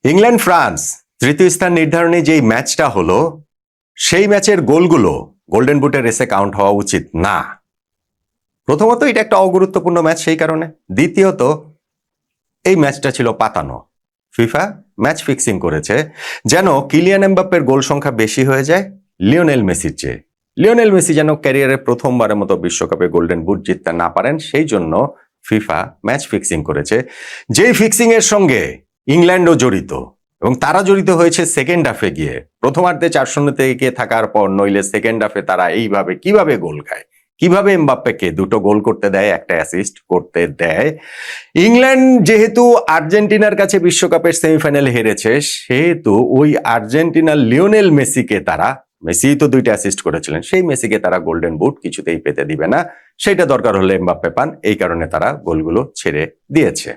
England France তৃতীয় স্থান নির্ধারণী যেই ম্যাচটা হলো, সেই ম্যাচের গোলগুলো গোল্ডেন বুটের রেসে কাউন্ট হওয়া উচিত না। প্রথমত এটা একটা অগুরুত্বপূর্ণ ম্যাচ সেই কারণে। দ্বিতীয়ত এই ম্যাচটা ছিল পাতানো। ফিফা ম্যাচ ফিক্সিং করেছে যেন কিলিয়ান এমবাপ্পের গোল সংখ্যা বেশি হয়ে যায় লিওনেল মেসির চেয়ে। লিওনেল মেসি যেন ক্যারিয়ারে প্রথমবারের মতো বিশ্বকাপে গোল্ডেন বুট জিততে না পারেন, সেই জন্য ফিফা ম্যাচ ফিক্সিং করেছে। যেই ফিক্সিং এর সঙ্গে ইংল্যান্ডও জড়িত, এবং তারা জড়িত হয়েছে সেকেন্ড হাফে গিয়ে। প্রথমার্ধে 4-0 এগিয়ে থাকার পর নইলে সেকেন্ড হাফে তারা এইভাবে কিভাবে গোল খায়, কিভাবে এমবাপ্পেকে দুটো গোল করতে দেয়, একটা অ্যাসিস্ট করতে দেয়। ইংল্যান্ড যেহেতু আর্জেন্টিনার কাছে বিশ্বকাপের সেমিফাইনালে হেরেছে, সেহেতু ওই আর্জেন্টিনার লিওনেল মেসিকে তারা, মেসি তো 2টা অ্যাসিস্ট করেছিলেন, সেই মেসিকে তারা গোল্ডেন বুট কিছুতেই পেতে দিবে না। সেটা দরকার হলে এমবাপ্পে পান, এই কারণে তারা গোলগুলো ছেড়ে দিয়েছে।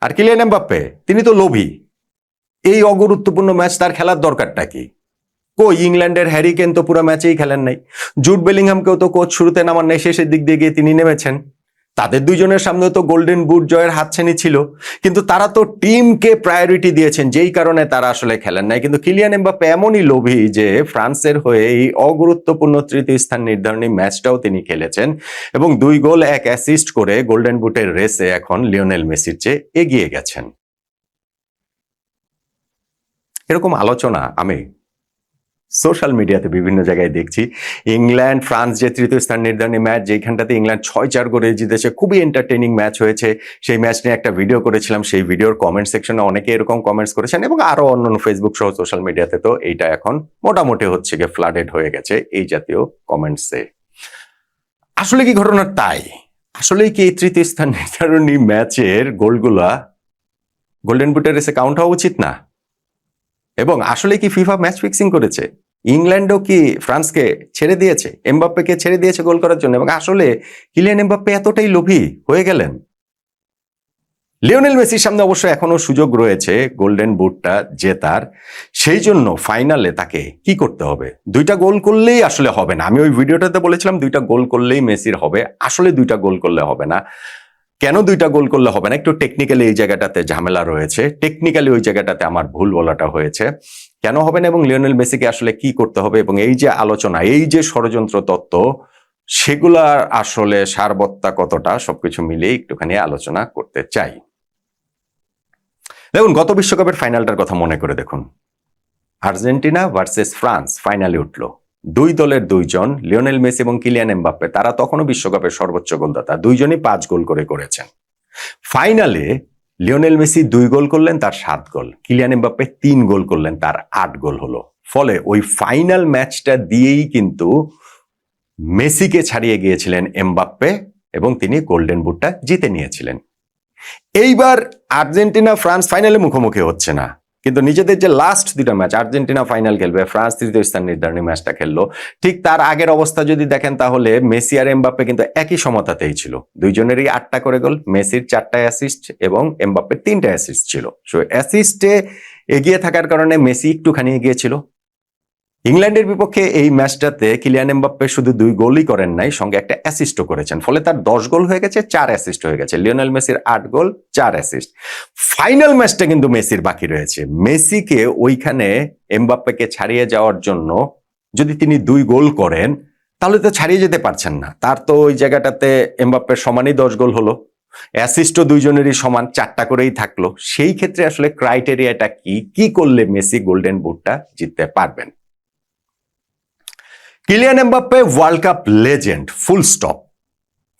আর কিলিয়ান এমবাপ্পে তিনি তো লোভী। এই অগুরুত্বপূর্ণ ম্যাচ তার খেলার দরকারটা কি? কই ইংল্যান্ডের হ্যারি কেন তো পুরো ম্যাচেই খেলেন নাই। জুড বেলিংহামকেও তো কোচ শুরুতে নামান নাই, শেষের দিক দিয়ে গিয়ে তিনি নেমেছেন। তাদের দুইজনের সামনে তো গোল্ডেন বুট জয়ের হাতছানি ছিল, কিন্তু তারা তো টিমকে প্রায়োরিটি দিয়েছেন, যেই কারণে তারা আসলে খেলেন নাই। কিন্তু কিলিয়ান এমবাপ্পে এমনই লোভী যে ফ্রান্সের হয়ে এই অগুরুত্বপূর্ণ তৃতীয় স্থান নির্ধারণী ম্যাচটাও তিনি খেলেছেন, এবং 2 গোল 1 অ্যাসিস্ট করে গোল্ডেন বুটের রেসে এখন লিওনেল মেসির চেয়ে এগিয়ে গেছেন। এরকম আলোচনা আমি সোশ্যাল মিডিয়াতে বিভিন্ন জায়গায় দেখছি। ইংল্যান্ড ফ্রান্স যে তৃতীয় স্থান নির্ধারণী ম্যাচ, যেখানটাতে ইংল্যান্ড 6-4 করে জিতেছে, খুবই এন্টারটেইনিং ম্যাচ হয়েছে। সেই ম্যাচ নিয়ে একটা ভিডিও করেছিলাম, সেই ভিডিওর কমেন্ট সেকশনে অনেকে এরকম কমেন্টস করেছেন, এবং আরো অন্যান্য ফেসবুক সহ সোশ্যাল মিডিয়াতে তো এইটা এখন মোটামুটি হচ্ছে গিয়ে ফ্লাডেড হয়ে গেছে এই জাতীয় কমেন্টসে। আসলে কি ঘটনা তাই? আসলেই কি এই তৃতীয় স্থান নির্ধারণী ম্যাচের গোলগুলা গোল্ডেন বুটের রেসে কাউন্ট হওয়া উচিত না? এবং আসলে কি ফিফা ম্যাচ ফিক্সিং করেছে? ইংল্যান্ডও কি ফ্রান্সকে ছেড়ে দিয়েছে, এমবাপ্পেকে ছেড়ে দিয়েছে গোল করার জন্য? এবং আসলে কিলিয়ান এমবাপ্পে এতটাই লোভী হয়ে গেলেন? লিওনেল মেসির সামনে অবশ্য এখনো সুযোগ রয়েছে গোল্ডেন বুটটা জেতার। সেই জন্য ফাইনালে তাকে কি করতে হবে? 2টা গোল করলেই আসলে হবে না। আমি ওই ভিডিওটাতে বলেছিলাম 2টা গোল করলেই মেসির হবে, আসলে 2টা গোল করলে হবে না। কেন 2টা গোল করলে হবে না? একটু টেকনিক্যালি এই জায়গাটাতে ঝামেলা রয়েছে, টেকনিক্যালি ওই জায়গাটাতে আমার ভুল বলাটা হয়েছে। কেন হবে না এবং লিওনেল মেসিকে আসলে কি করতে হবে, এবং এই যে আলোচনা, এই যে ষড়যন্ত্র তত্ত্ব, সেগুলার আসলে সারবত্তা কতটা, সবকিছু মিলিয়ে একটুখানি আলোচনা করতে চাই। দেখুন, গত বিশ্বকাপের ফাইনালটার কথা মনে করে দেখুন। আর্জেন্টিনা ভার্সেস ফ্রান্স ফাইনালে উঠল। 2 দলের 2 জন, লিওনেল মেসি এবং কিলিয়ান এমবাপ্পে, তারা তখনও বিশ্বকাপের সর্বোচ্চ গোলদাতা, 2জনই 5 গোল করে করেছেন। ফাইনালে লিওনেল মেসি 2 গোল করলেন, তার 7 গোল। কিলিয়ান এমবাপ্পে 3 গোল করলেন, তার 8 গোল হলো। ফলে ওই ফাইনাল ম্যাচটা দিয়েই কিন্তু মেসিকে ছাড়িয়ে গিয়েছিলেন এমবাপ্পে, এবং তিনি গোল্ডেন বুটটা জিতে নিয়েছিলেন। এইবার আর্জেন্টিনা ফ্রান্স ফাইনালে মুখোমুখি হচ্ছে না, কিন্তু নিজেদের যে লাস্ট 2টা ম্যাচ, আর্জেন্টিনা ফাইনাল খেলবে, ফ্রান্স তৃতীয় স্থান নির্ধারণী ম্যাচটা খেললো, ঠিক তার আগের অবস্থা যদি দেখেন তাহলে মেসি আর এমবাপ্পে কিন্তু একই সমতাতেই ছিল। 2জনেরই 8টা করে গোল, মেসির 4টা অ্যাসিস্ট এবং এমবাপ্পের 3টা অ্যাসিস্ট ছিল। সো অ্যাসিস্টে এগিয়ে থাকার কারণে মেসি একটুখানি এগিয়ে ছিল। ইংল্যান্ডের বিপক্ষে এই ম্যাচটাতে কিলিয়ান এমবাপ্পে শুধু 2 গোলই করেন নাই, সঙ্গে একটা অ্যাসিস্টও করেছেন। ফলে তার 10 গোল হয়ে গেছে, 4 অ্যাসিস্ট হয়ে গেছে। লিওনেল মেসির 8 গোল, 4 অ্যাসিস্ট। ফাইনাল ম্যাচটা কিন্তু মেসির বাকি রয়েছে। মেসিকে ওইখানে এমবাপ্পেকে ছাড়িয়ে যাওয়ার জন্য যদি তিনি 2 গোল করেন, তাহলে তো ছাড়িয়ে যেতে পারছেন না। তার তো ওই জায়গাটাতে এমবাপ্পের সমানই 10 গোল হলো, অ্যাসিস্টও 2জনেরই সমান, 4টা করেই থাকলো। সেই ক্ষেত্রে আসলে ক্রাইটেরিয়াটা কি করলে মেসি গোল্ডেন বুটটা জিততে পারবেন? Kylian Mbappe world cup legend, full stop.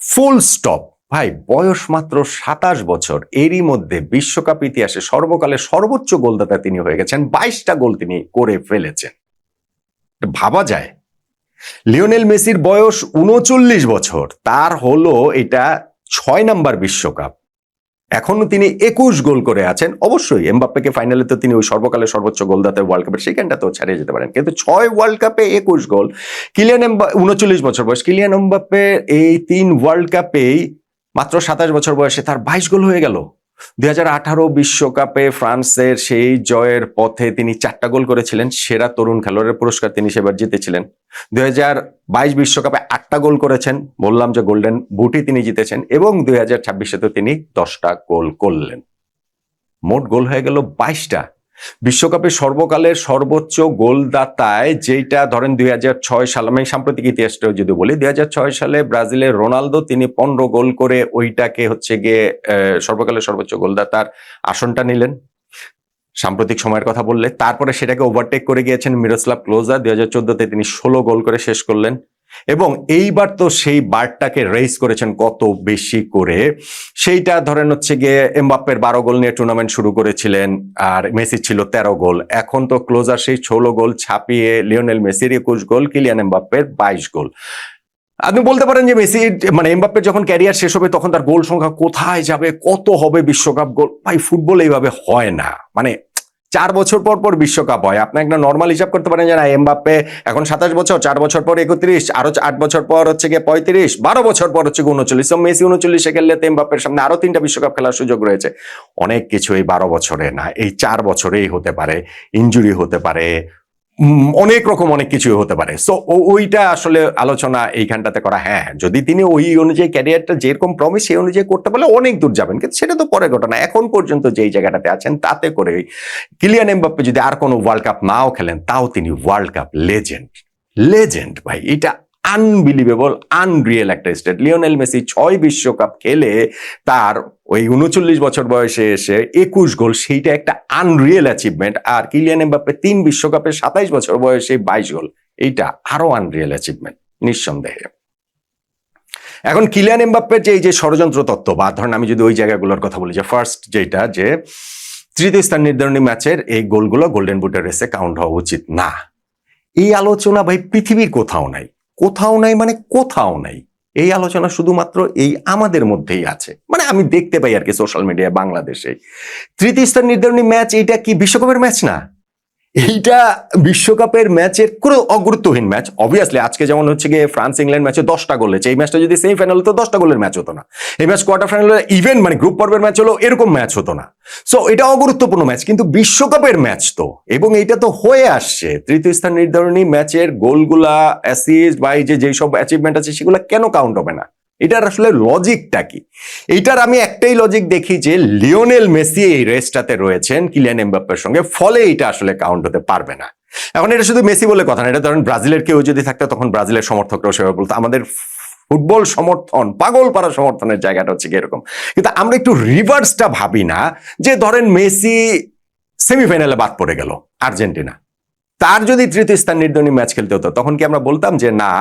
Full stop. ভাই, বয়স মাত্র 27 বছর, এরই মধ্যে বিশ্বকাপ ইতিহাসে সর্বকালের সর্বোচ্চ গোলদাতা তিনি হয়ে গেছেন। 22টা গোল তিনি করে ফেলেছেন। ভাবা যায়? লিওনেল মেসির বয়স 39 বছর, তার হলো এটা 6 নাম্বার বিশ্বকাপ, এখনো তিনি 21 গোল করে আছেন। অবশ্যই এমবাপ্পেকে ফাইনালে তো তিনি ওই সর্বকালের সর্বোচ্চ গোলদাতা ওয়ার্ল্ড কাপের সেখানটা তো ছাড়িয়ে যেতে পারেন, কিন্তু 6 ওয়ার্ল্ড কাপে 21 গোল। কিলিয়ান এমবাপ্পে 39 বছর বয়স, কিলিয়ান এমবাপ্পে এই 3 ওয়ার্ল্ড কাপেই মাত্র 27 বছর বয়সে তার 22 গোল হয়ে গেল। 2018 বিশ্বকাপে ফ্রান্সের সেই জয়ের পথে তিনি 4টা গোল করেছিলেন, সেরা তরুণ খেলোয়াড়ের পুরস্কার তিনি সেবার জিতেছিলেন। 2022 বিশ্বকাপে 8টা গোল করেছেন, বললাম যে গোল্ডেন বুটই তিনি জিতেছেন, এবং 2026-এ তো তিনি 10টা গোল করলেন। মোট গোল হয়ে গেল 22টা। বিশ্বকাপের সর্বকালের সর্বোচ্চ গোলদাতায় যেটা ধরেন 2006 সাল, আমি সাম্প্রতিক ইতিহাসটা যদি বলি, 2006 সালে ব্রাজিলের রোনালদো তিনি 15 গোল করে ওইটাকে হচ্ছে গিয়ে সর্বকালের সর্বোচ্চ গোলদাতার আসনটা নিলেন সাম্প্রতিক সময়ের কথা বললে। তারপরে সেটাকে ওভারটেক করে গিয়েছেন মিরোস্লাভ ক্লোজা, 2014-তে তিনি 16 গোল করে শেষ করলেন। এবং এইবার তো সেই বারটাকে রেস করেছেন কত বেশি করে, সেইটা ধরেন হচ্ছে গিয়ে এমবাপ্পের 12 গোল নিয়ে টুর্নামেন্ট শুরু করেছিলেন, আর মেসি ছিল 13 গোল। এখন তো ক্লোজার সেই 16 গোল ছাপিয়ে লিওনেল মেসির 21 গোল, কিলিয়ান এমবাপ্পের 22 গোল। আপনি বলতে পারেন যে মেসি মানে এমবাপ্পের যখন ক্যারিয়ার শেষ হবে তখন তার গোল সংখ্যা কোথায় যাবে, কত হবে বিশ্বকাপ গোল? ভাই ফুটবল এইভাবে হয় না, মানে 4 বছর পর পর বিশ্বকাপ হয়। আপনি একটা নর্মাল হিসাব করতে পারেন যে না এমবাপ্পে এখন 27 বছর, 4 বছর পর 31, আরো 8 বছর পর হচ্ছে গিয়ে 35, 12 বছর পর হচ্ছে 39। মেসি 39-এ খেললে এমবাপ্পের সামনে আরো 3টা বিশ্বকাপ খেলার সুযোগ রয়েছে। অনেক কিছু এই 12 বছরে না, এই 4 বছরেই হতে পারে, ইনজুরি হতে পারে, অনেক রকম অনেক কিছুই হতে পারে। সো ওইটা আসলে আলোচনা এইখানটাতে করা, হ্যাঁ যদি তিনি ওই অনুযায়ী ক্যারিয়ারটা যেরকম প্রমিস সেই অনুযায়ী করতে পারলে অনেক দূর যাবেন, কিন্তু সেটা তো পরে ঘটনা। এখন পর্যন্ত যেই জায়গাটাতে আছেন তাতে করে কিলিয়ান এমবাপ্পে যদি আর কোনো ওয়ার্ল্ড কাপ নাও খেলেন তাও তিনি ওয়ার্ল্ড কাপ লেজেন্ড। লেজেন্ড ভাই, এটা আনবিলিভেবল, আনরিয়েল একটা স্টেট। লিওনেল মেসি 6 বিশ্বকাপ খেলে তার ওই 39 বছর বয়সে এসে 21 গোল, সেইটা একটা আনরিয়েল অ্যাচিভমেন্ট। আর কিলিয়ান এমবাপ্পে 3 বিশ্বকাপে 27 বছর বয়সে 22 গোল, এইটা আরো আনরিয়েল অ্যাচিভমেন্ট নিঃসন্দেহে। এখন কিলিয়ান এমবাপ্পের যে এই যে ষড়যন্ত্র তত্ত্ব, বা ধরেন আমি যদি ওই জায়গাগুলোর কথা বলি, যে ফার্স্ট যেটা যে তৃতীয় স্থান নির্ধারণী ম্যাচের এই গোলগুলো গোল্ডেন বুটের রেসে কাউন্ট হওয়া উচিত না, এই আলোচনা ভাই পৃথিবীর কোথাও নাই। কোথাও নাই মানে কোথাও নাই। এই আলোচনা শুধুমাত্র এই আমাদের মধ্যেই আছে, মানে আমি দেখতে পাই আর কি সোশ্যাল মিডিয়ায় বাংলাদেশে। তৃতীয় স্থান নির্ধারণী ম্যাচ, এইটা কি বিশ্বকাপের ম্যাচ না? এইটা বিশ্বকাপের ম্যাচের কোনো অগুরুত্বহীন ম্যাচ। অবভিয়াসলি আজকে যেমন হচ্ছে গিয়ে ফ্রান্স ইংল্যান্ড ম্যাচে 10টা গোল হয়েছে, এই ম্যাচটা যদি সেমিফাইনাল হতো 10টা গোলের ম্যাচ হতো না। এই ম্যাচ কোয়ার্টার ফাইনাল, ইভেন মানে গ্রুপ পর্বের ম্যাচ হলো, এরকম ম্যাচ হতো না। সো এটা অগুরুত্বপূর্ণ ম্যাচ, কিন্তু বিশ্বকাপের ম্যাচ তো, এবং এটা তো হয়ে আসছে। তৃতীয় স্থান নির্ধারণী ম্যাচের গোলগুলা, অ্যাসিস্ট বা এই যে যেসব অ্যাচিভমেন্ট আছে সেগুলো কেন কাউন্ট হবে না? এটার আসলে লজিকটা কি? এইটার আমি একটাই লজিক দেখি যে লিওনেল মেসি এই রেসটাতে রয়েছেন কিলিয়ান এমবাপ্পের সঙ্গে, ফলে এটা আসলে কাউন্ট হতে পারবে না। এখন এটা শুধু মেসি বলে কথা না, এটা ধরেন ব্রাজিলের কেউ যদি থাকতো তখন ব্রাজিলের সমর্থকরাও সেভাবে বলতো। আমাদের ফুটবল সমর্থন, পাগল পাড়া সমর্থনের জায়গাটা হচ্ছে এরকম। কিন্তু আমরা একটু রিভার্সটা ভাবি না, যে ধরেন মেসি সেমিফাইনালে বাদ পড়ে গেল আর্জেন্টিনা, তার যদি তৃতীয় স্থান নির্ধারণী ম্যাচ খেলতে হতো তখন কি আমরা বলতাম যে না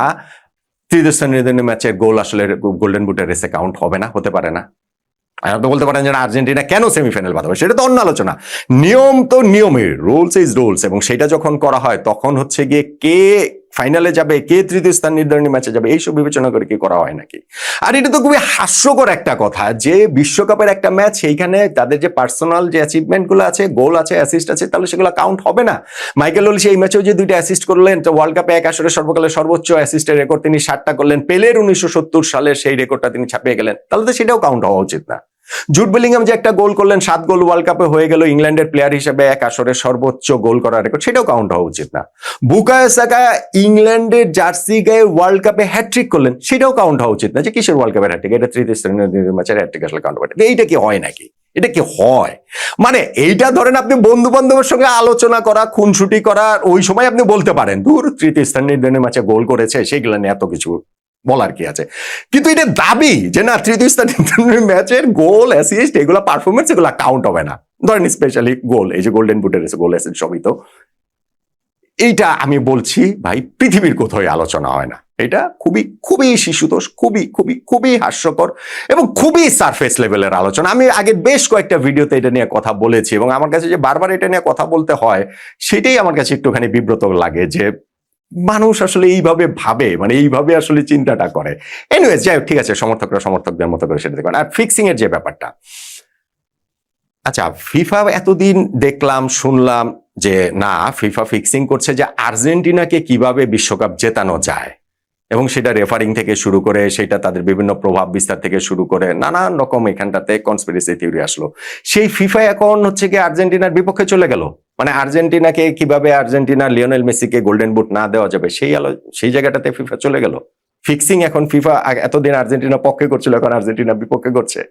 তৃতীয় স্থান নির্ধারণী ম্যাচের গোল আসলে গোল্ডেন বুটের রেসে কাউন্ট হবে না, হতে পারে না? আপনি বলতে পারেন যে আর্জেন্টিনা কেন সেমিফাইনাল বাদ হবে, সেটা তো অন্য আলোচনা। নিয়ম তো নিয়মই, রুলস ইজ রুলস, এবং সেটা যখন করা হয় তখন হচ্ছে গিয়ে কে ফাইনালে যাবে, কে তৃতীয় স্থান নির্ধারণী ম্যাচে যাবে, এইসব বিবেচনা করে কি করা হয় নাকি? আর এটা তো খুবই হাস্যকর একটা কথা যে বিশ্বকাপের একটা ম্যাচ, সেইখানে তাদের যে পার্সোনাল যে অ্যাচিভমেন্ট গুলো আছে, গোল আছে, অ্যাসিস্ট আছে, তাহলে সেগুলো কাউন্ট হবে না? মাইকেল ওলিশ এই ম্যাচেও যে 2টা অ্যাসিস্ট করলেন, তো ওয়ার্ল্ড কাপে এক আসরে সর্বকালের সর্বোচ্চ অ্যাসিস্টের রেকর্ড তিনি 60টা করলেন, পেলের 1970 সালের সেই রেকর্ডটা তিনি ছাপিয়ে গেলেন, তাহলে তো সেটাও কাউন্ট হওয়া উচিত না। জুড বেলিংহাম যে একটা গোল করলেন, 7 গোল ওয়ার্ল্ড কাপে হয়ে গেল, ইংল্যান্ডের প্লেয়ার হিসেবে এক আসরে সর্বোচ্চ গোল করার রেকর্ড, সেটাও কাউন্ট হওয়া উচিত না। বুকায়ো সাকা ইংল্যান্ডের জার্সি গায়ে ওয়ার্ল্ড কাপে হ্যাটট্রিক করলেন, সেটাও কাউন্ট হওয়া উচিত না। যে কিসের ওয়ার্ল্ড কাপের হ্যাটট্রিক, এটা তৃতীয় স্থানীয় ম্যাচের হ্যাটট্রিক আসলে কাউন্ট হবে? এইটা কি হয় নাকি? এটা কি হয়? মানে এইটা ধরেন আপনি বন্ধু বান্ধবের সঙ্গে আলোচনা করা, খুনসুটি করা, ওই সময় আপনি বলতে পারেন দূর তৃতীয় স্থানীয় ম্যাচে গোল করেছে, সেগুলো নিয়ে এত কিছু বলার কি আছে? কিন্তু এটা দাবি যে না তৃতীয় স্থানীয় ম্যাচের গোল, অ্যাসিস্ট, এগুলো পারফরমেন্স, এগুলো কাউন্ট হবে না। ধরেন স্পেশালি গোল, এই যে গোল্ডেন বুটের গোল, অ্যাসিস্ট সবই তো। এইটা আমি বলছি ভাই পৃথিবীর কোথাও আলোচনা হয় না। এটা খুবই খুবই শিশুতোষ, খুবই খুবই খুবই হাস্যকর এবং খুবই সারফেস লেভেলের আলোচনা। আমি আগে বেশ কয়েকটা ভিডিওতে এটা নিয়ে কথা বলেছি, এবং আমার কাছে যে বারবার এটা নিয়ে কথা বলতে হয় সেটাই আমার কাছে একটুখানি বিব্রত লাগে, যে মানুষ আসলে এইভাবে ভাবে, মানে এইভাবে আসলে চিন্তাটা করে। এনিওয়েজ, যাই হোক, ঠিক আছে, সমর্থকরা সমর্থকদের মতো করে সেটা দেখবেন। আর ফিক্সিং এর যে ব্যাপারটা, আচ্ছা ফিফা এতদিন দেখলাম শুনলাম যে না ফিফা ফিক্সিং করছে যে আর্জেন্টিনাকে কিভাবে বিশ্বকাপ জেতানো যায়, এবং সেটা রেফারিং থেকে শুরু করে সেটা তাদের বিভিন্ন প্রভাব বিস্তার থেকে শুরু করে নানান রকম এখানটাতে কনস্পিরেসি থিওরি আসলো। সেই ফিফা এখন হচ্ছে কি আর্জেন্টিনার বিপক্ষে চলে গেল, মানে আর্জেন্টিনাকে কিভাবে আর্জেন্টিনা লিওনেল মেসিকে গোল্ডেন বুট না দেওয়া যাবে সেই জায়গাটাতে ফিফা চলে গেল। ফিক্সিং এখন ফিফা এতদিন আর্জেন্টিনা পক্ষে করছিল, এখন আর্জেন্টিনা বিপক্ষে করছে।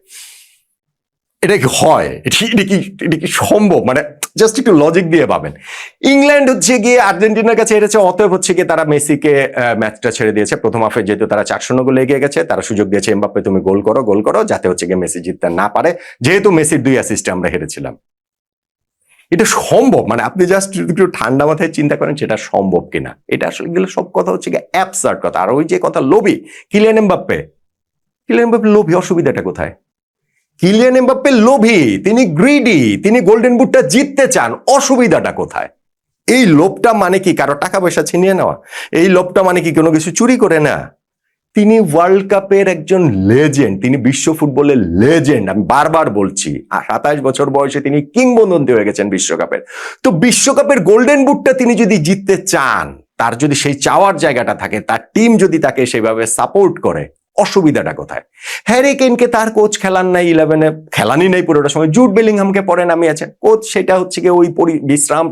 এটা কি হয়? এটা কি সম্ভব? মানে জাস্ট একটু লজিক দিয়ে পাবেন। ইংল্যান্ড হচ্ছে গিয়ে আর্জেন্টিনার কাছে হেরেছে, অতএব হচ্ছে গিয়ে তারা মেসিকে ম্যাচটা ছেড়ে দিয়েছে। প্রথম হাফে যেহেতু তারা 4-0 গোলে এগিয়ে গেছে, তারা সুযোগ দিয়েছে এমবাপ্পে তুমি গোল করো যাতে হচ্ছে গিয়ে মেসি জিততে না পারে, যেহেতু মেসির 2 অ্যাসিস্টে আমরা হেরেছিলাম। এটা সম্ভব? মানে আপনি জাস্ট একটু ঠান্ডা মাথায় চিন্তা করেন সেটা সম্ভব কিনা। এটা আসলে গেলে সব কথা হচ্ছে গিয়ে অ্যাবসার্ড কথা। আর ওই যে কথা লোভী, কিলিয়ান এমবাপ্পে লোভী, অসুবিধাটা কোথায়? কিলিয়ান এমবাপ্পে লোভী, তিনি গ্রিডি, তিনি গোল্ডেন বুটটা জিততে চান, অসুবিধাটা কোথায়? এই লোভটা মানে কি কারো টাকা পয়সা ছিনিয়ে নেওয়া? এই লোভটা মানে কি কোনো কিছু চুরি করে না? তিনি ওয়ার্ল্ড কাপের একজন লেজেন্ড, তিনি বিশ্ব ফুটবলের লেজেন্ড। আমি বারবার বলছি, 27 বছর বয়সে তিনি কিংবদন্তি হয়ে গেছেন বিশ্বকাপের। তো বিশ্বকাপের গোল্ডেন বুটটা তিনি যদি জিততে চান, তার যদি সেই চাওয়ার জায়গাটা থাকে, তার টিম যদি তাকে সেভাবে সাপোর্ট করে, অসুবিধাটা কোথায়? হ্যারি কেইনকে তার কোচ খেলান নাই 11-এ, খেলানি নাই পুরোটা সময়। জুড বেলিংহামকে পরে নামিয়েছেন কোচ, সেটা হচ্ছে কি ওই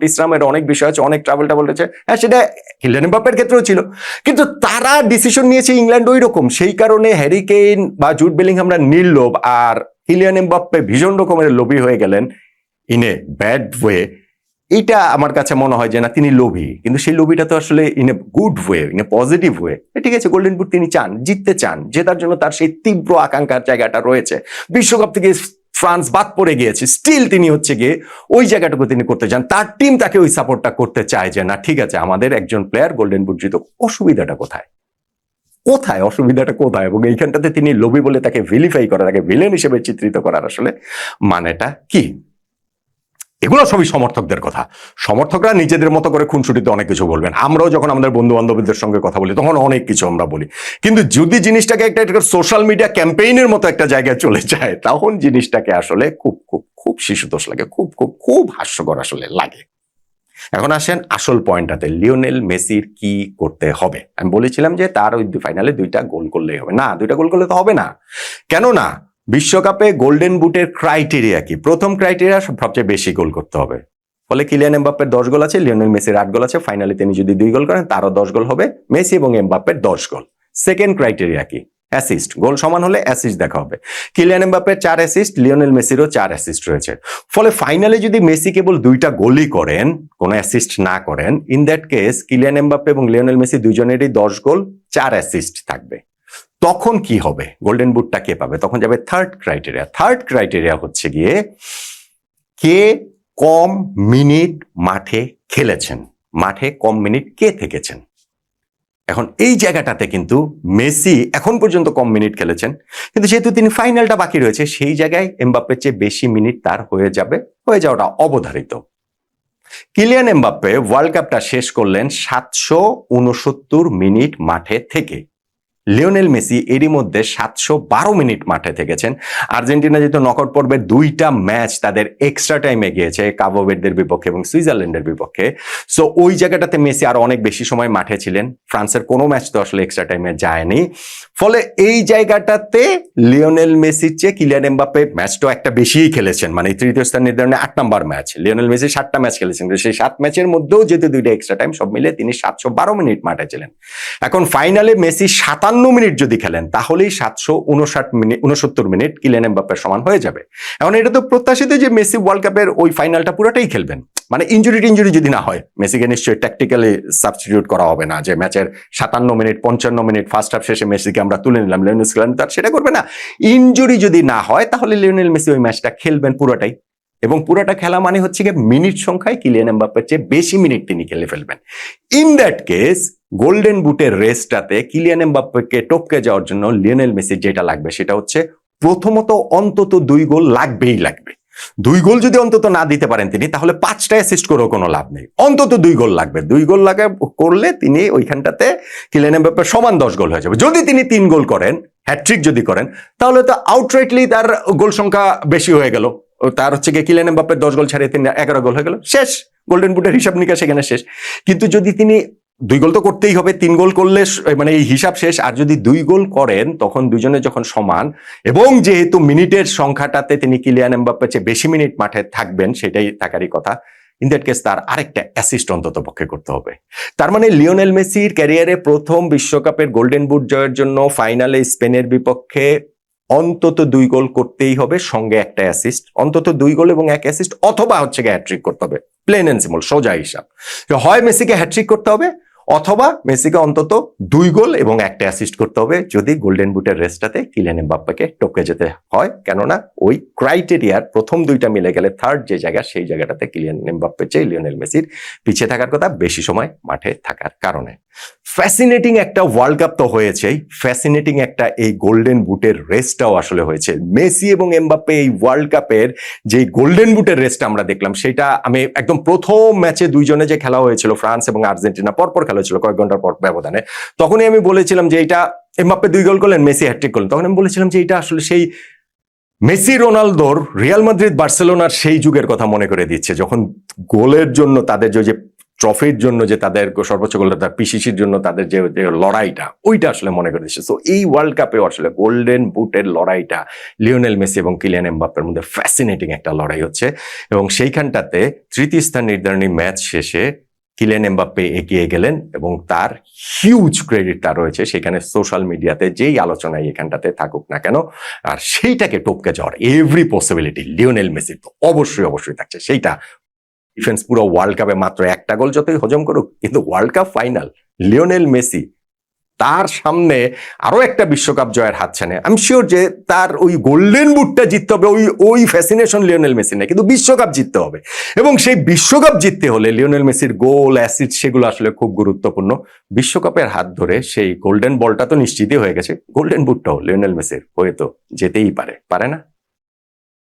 বিশ্রামের অনেক বিষয় আছে, অনেক ট্রাভেল আছে। হ্যাঁ, সেটা কিলিয়ান এমবাপ্পের ক্ষেত্রেও ছিল, কিন্তু তারা ডিসিশন নিয়েছে ইংল্যান্ড ওই রকম, সেই কারণে হ্যারি কেইন বা জুড বেলিংহামরা নির্লোভ, আর কিলিয়ান এমবাপ্পে ভীষণ রকমের লোভী হয়ে গেলেন ইন এ ব্যাড ওয়ে। এটা আমার কাছে মনে হয় যে না, তিনি লোভী, কিন্তু সেই লোভীটা তো আসলে in a good way, in a positive way. ঠিক আছে, গোল্ডেন বুট তিনি চান, জিততে চান, জেতার জন্য তার সেই তীব্র আকাঙ্ক্ষার জায়গাটা রয়েছে। বিশ্বকাপ থেকে ফ্রান্স বাদ পড়ে গিয়েছে, স্টিল তিনি হচ্ছে গিয়ে ওই জায়গাটুকু তিনি করতে চান, তার টিম তাকে ওই সাপোর্টটা করতে চায় যে না ঠিক আছে, আমাদের একজন প্লেয়ার গোল্ডেন বুট জিতুক। অসুবিধাটা কোথায়? অসুবিধাটা কোথায়? এবং এইখানটাতে তিনি লোভী বলে তাকে ভিলিফাই করা, তাকে ভিলেন হিসেবে চিত্রিত করার আসলে মানেটা কি? এগুলো সবই সমর্থকদের কথা। সমর্থকরা নিজেদের মতো করে খুনসুটিতে অনেক কিছু বলবেন। আমরাও যখন আমাদের বন্ধু বান্ধবদের সঙ্গে কথা বলি তখন অনেক কিছু আমরা বলি, কিন্তু যদি জিনিসটাকে একটা সোশ্যাল মিডিয়া ক্যাম্পেইনের মতো একটা জায়গায় চলে যায়, তখন জিনিসটাকে আসলে খুব খুব খুব শিশুতোষ লাগে, খুব খুব খুব হাস্যকর আসলে লাগে। এখন আসেন আসল পয়েন্টটাতে, লিওনেল মেসির কি করতে হবে? আমি বলেছিলাম যে তার ওই ফাইনালে 2টা গোল করলেই হবে না, 2টা গোল করলে তো হবে না। কেন না? বিশ্বকাপে গোল্ডেন বুটের ক্রাইটেরিয়া কি? প্রথম ক্রাইটেরিয়া সবচেয়ে বেশি গোল করতে হবে। ফলে কিলিয়ান এমবাপ্পের 10 গোল আছে, লিওনেল মেসির 8 গোল আছে। ফাইনালে তিনি যদি 2 গোল করেন, তারও 10 গোল হবে। মেসি এবং এমবাপ্পের 10 গোল। সেকেন্ড ক্রাইটেরিয়া কি? অ্যাসিস্ট। গোল সমান হলে অ্যাসিস্ট দেখা হবে। কিলিয়ান এমবাপ্পের 4 অ্যাসিস্ট, লিওনেল মেসিরও 4 অ্যাসিস্ট রয়েছে। ফলে ফাইনালে যদি মেসি কেবল 2টা গোলই করেন, কোনো অ্যাসিস্ট না করেন, in that case Kylian Mbappe এবং লিওনেল মেসি দুজনেরই 10 গোল, 4 অ্যাসিস্ট থাকবে। তখন কি হবে? গোল্ডেন বুটটা কে পাবে? তখন যাবে থার্ড ক্রাইটেরিয়া। থার্ড ক্রাইটেরিয়া হচ্ছে গিয়ে কে কম মিনিট মাঠে খেলেছেন, মাঠে কম মিনিট কে থেকেছেন। এখন এই জায়গাটাতে কিন্তু মেসি এখন পর্যন্ত কম মিনিট খেলেছেন, কিন্তু যেহেতু তিনি ফাইনালটা বাকি রয়েছে, সেই জায়গায় এমবাপ্পের চেয়ে বেশি মিনিট তার হয়ে যাওয়াটা অবধারিত। কিলিয়ান এমবাপ্পে ওয়ার্ল্ড কাপটা শেষ করলেন 769 মিনিট মাঠে থেকে। লিওনেল মেসি এরই মধ্যে 712 মিনিট মাঠে থেকেছেন। আর্জেন্টিনা যেহেতু নকআউট পর্বের 2টা ম্যাচ তাদের এক্সট্রা টাইমে গিয়েছে, কাবো ভের্দের বিপক্ষে এবং সুইজারল্যান্ডের বিপক্ষে, সো ওই জায়গাটাতে মেসি আরো অনেক বেশি সময় মাঠে ছিলেন। ফ্রান্সের কোনো ম্যাচ তো আসলে এক্সট্রা টাইমে যায়নি। ফলে এই জায়গাটাতে লিওনেল মেসির চেয়ে কিলিয়ান এমবাপ্পে ম্যাচটা একটা বেশিই খেলেছেন, মানে তৃতীয় স্থান নির্ধারণে 8 নম্বর ম্যাচ। লিওনেল মেসি 7টা ম্যাচ খেলেছেন, সেই 7 ম্যাচের মধ্যেও যেহেতু 2টা এক্সট্রা টাইম, সব মিলে তিনি 712 মিনিট মাঠে ছিলেন। এখন ফাইনালে মেসি 57 মিনিট যদি খেলেন, তাহলেই 769 মিনিট কিলিয়ান এমবাপ্পের সমান হয়ে যাবে। এখন এটা তো প্রত্যাশিত যে মেসি ওয়ার্ল্ড কাপের ওই ফাইনালটা পুরোটাই খেলবেন, মানে ইনজুরি যদি না হয়। মেসিকে নিশ্চয়ই ট্যাকটিক্যালি সাবস্টিটিউট করা হবে না, যে ম্যাচের 57 মিনিট 55 মিনিট ফার্স্ট হাফ শেষে মেসিকে আমরা তুলে নিলাম, লিওনেল মেসি তার সেটা করবে না। ইনজুরি যদি না হয়, তাহলে লিওনেল মেসি ওই ম্যাচটা খেলবেন পুরোটাই, এবং পুরোটা খেলা মানে হচ্ছে গিয়ে মিনিট সংখ্যায় কিলিয়ান এমবাপ্পের চেয়ে বেশি মিনিট তিনি খেলে ফেলবেন। ইন দ্যাট কেস গোল্ডেন বুটের রেসটাতে কিলিয়ান এমবাপ্পেকে টপকে যাওয়ার জন্য লিওনেল মেসির যেটা লাগবে সেটা হচ্ছে প্রথমত অন্তত 2 গোল লাগবেই লাগবে। 2 গোল যদি অন্তত না দিতে পারেন তিনি, তাহলে 5টা অ্যাসিস্ট করেও কোনো লাভ নেই। অন্তত 2 গোল লাগবে। 2 গোল করলে তিনি ওইখানটাতে কিলিয়ান এমবাপ্পের সমান 10 গোল হয়ে যাবে। যদি তিনি 3 গোল করেন, হ্যাটট্রিক যদি করেন, তাহলে তো আউটরাইটলি তার গোল সংখ্যা বেশি হয়ে গেল। তার হচ্ছে গিয়ে কিলিয়ান এমবাপ্পের 10 গোল ছাড়িয়ে তিনি 11 গোল হয়ে গেল, শেষ। গোল্ডেন বুটের হিসাব নিকাশ এখানে শেষ। কিন্তু যদি তিনি 2 গোল তো করতেই হবে, 3 গোল করলে মানে এই হিসাব শেষ। আর যদি 2 গোল করেন, তখন দুজনে যখন সমান, এবং যেহেতু মিনিটের সংখ্যাটাতে তিনি কিলিয়ান এমবাপ্পের চেয়ে বেশি মিনিট মাঠে থাকবেন, সেটাই থাকারই কথা, ইন দ্যাট কেস তার আরেকটা অ্যাসিস্ট অন্তত পক্ষে করতে হবে। তার মানে লিওনেল মেসির ক্যারিয়ারে প্রথম বিশ্বকাপের গোল্ডেন বুট জয়ের জন্য ফাইনালে স্পেনের বিপক্ষে অন্তত 2 গোল করতেই হবে, সঙ্গে একটা অ্যাসিস্ট, অন্তত 2 গোল এবং 1 অ্যাসিস্ট, অথবা হচ্ছে হ্যাট্রিক করতে হবে। প্লেন এন্ড সিম্পল, সোজা হিসাব। হয় মেসিকে হ্যাট্রিক করতে হবে, অথবা মেসিকে অন্তত 2 গোল এবং একটা অ্যাসিস্ট করতে হবে যদি গোল্ডেন বুটের রেসটাতে কিলিয়ান এমবাপ্পেকে টপকে যেতে হয়। কেননা ওই ক্রাইটেরিয়ার প্রথম 2টা মিলে গেলে থার্ড যে জায়গা, সেই জায়গাটাতে কিলিয়ান এমবাপ্পে চেয়ে লিওনেল মেসির পিছিয়ে থাকার কথা, বেশি সময় মাঠে থাকার কারণে। ফ্যাসিনেটিং একটা ওয়ার্ল্ড কাপ তো হয়েছেই, ফ্যাসিনেটিং একটা এই গোল্ডেন বুটের রেসটাও আসলে হয়েছে। মেসি এবং এমবাপ্পে এই ওয়ার্ল্ড কাপের যে গোল্ডেন বুটের রেসটা আমরা দেখলাম, সেটা আমি একদম প্রথম ম্যাচে দুইজনে যে খেলা হয়েছিল ফ্রান্স এবং আর্জেন্টিনা, পরপর খেলা হয়েছিল কয়েক ঘন্টার পর ব্যবধানে, তখনই আমি বলেছিলাম যে এটা এমবাপ্পে 2 গোল করলেন, মেসি হ্যাট্রিক করলেন। তখন আমি বলেছিলাম যে এটা আসলে সেই মেসি রোনালদোর রিয়াল মাদ্রিদ বার্সেলোনার সেই যুগের কথা মনে করে দিচ্ছে, যখন গোলের জন্য তাদের যে ট্রফির জন্য যে তাদের সর্বোচ্চ গোলটা, তার পিসিসির জন্য তাদের যে লড়াইটা, ওইটা আসলে মনে করে দিচ্ছে। সো এই ওয়ার্ল্ড কাপেও আসলে গোল্ডেন বুটের লড়াইটা লিওনেল মেসি এবং কিলিয়ান এমবাপ্পের মধ্যে ফ্যাসিনেটিং একটা লড়াই হচ্ছে। এবং সেইখানটাতে তৃতীয় স্থান নির্ধারণী ম্যাচ শেষে কিলিয়ান এমবাপ্পে এগিয়ে গেলেন এবং তার হিউজ ক্রেডিট তার রয়েছে সেখানে সোশ্যাল মিডিয়াতে, যেই আলোচনায় এখানটাতে থাকুক না কেন। আর সেইটাকে টপকে যাওয়ার এভরি পসিবিলিটি লিওনেল মেসির তো অবশ্যই থাকছে। সেইটা ডিফেন্স পুরো ওয়ার্ল্ড কাপে মাত্র একটা গোল যতই হজম করুক, কিন্তু world cup final, Lionel Messi তার সামনে আরো একটা বিশ্বকাপ জয়ের হাতছানি। আমি শিওর যে তার ওই গোল্ডেন বুটটা জিততে হবে, ওই ফ্যাসিনেশন লিওনেল মেসি না, কিন্তু বিশ্বকাপ জিততে হবে। এবং সেই বিশ্বকাপ জিততে হলে লিওনেল মেসির গোল, অ্যাসিড, সেগুলো আসলে খুব গুরুত্বপূর্ণ। বিশ্বকাপের হাত ধরে সেই গোল্ডেন বলটা তো নিশ্চিতই হয়ে গেছে, গোল্ডেন বুটটাও লিওনেল মেসির হয়ে তো যেতেই পারে না?